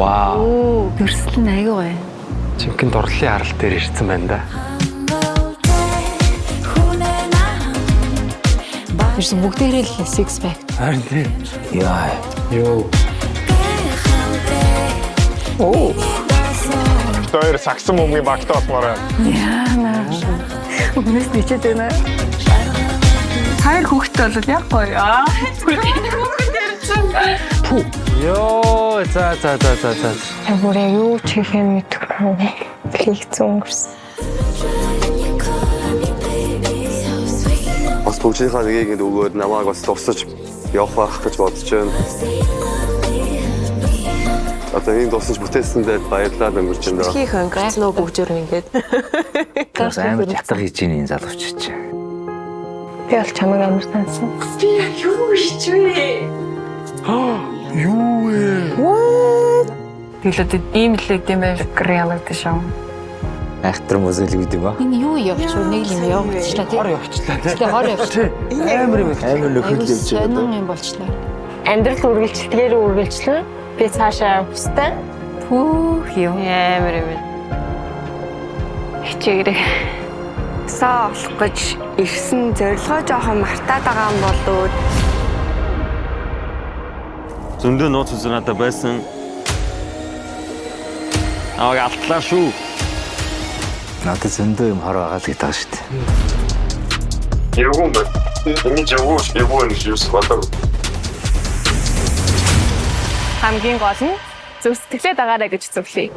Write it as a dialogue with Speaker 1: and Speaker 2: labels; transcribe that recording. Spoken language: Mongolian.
Speaker 1: Вау.
Speaker 2: Өрсөл нь аягүй гоё.
Speaker 1: Жинхэнэ дурлалын арал дээр ирсэн байна да.
Speaker 2: Тэрс бүгдээрээ л six pack.
Speaker 1: Харин тийм.
Speaker 3: Яа.
Speaker 1: Йоо.
Speaker 2: Оо.
Speaker 4: Хоёр сагсан бөмбөгийн багт болмоор байна.
Speaker 2: Яана. Өмнөөс нэчээд байна. Хоёр хүүхдтэй бол яг гоё.
Speaker 1: Йоо, за.
Speaker 2: Тэгвэрээ юу ч хийх юм мэдэхгүй. Хийгцэн өнгөрсөн.
Speaker 5: Бас бүгдийнхээ нэгийг ингэ өгөөд намайг бас тусаж явах байх гэж бодож байна. Одоо энэ тусаж бүтээсэндээ баярлалаа өнгөрч байна.
Speaker 6: Хийх өнгөрсөн үү бүгжөр ингээд.
Speaker 3: Бас амар ятга хийж ийн энэ залууч чи.
Speaker 2: Би бол чамайг амар сансан.
Speaker 1: Юу вэ?
Speaker 2: Тэглээд ийм л юм байх реалити шоу.
Speaker 3: Айхтар мөзөл гэдэг юм аа.
Speaker 2: Энэ юу явчих вэ? Нэг юм явуулчихлаа тийм.
Speaker 1: Хор явчихлаа тий.
Speaker 2: Хор явчих.
Speaker 1: Амар юм.
Speaker 3: Амар нөхөд явж байгаа.
Speaker 2: Сонин юм болчлаа.
Speaker 6: Амьдрал үргэлжлэлгээр үргэлжлэн би цаашаа явах хэвээр.
Speaker 2: Түүх юу.
Speaker 6: Амар юм.
Speaker 7: Хичээгрээ. Саа олох гэж ирсэн зорилгоо жоохон мартаад байгаа юм болоо.
Speaker 8: Зөндөө нууц үзэнадаа байсан. Алтлаа шүү.
Speaker 3: Надад зөндөө юм хор байгаа л гэдэг байгаа шүү дээ.
Speaker 4: Явгон бай. Энэ явгон юус болоо.
Speaker 6: Хамгийн гол нь зөв сэтгэлээ дагаарай гэж зөвлөе.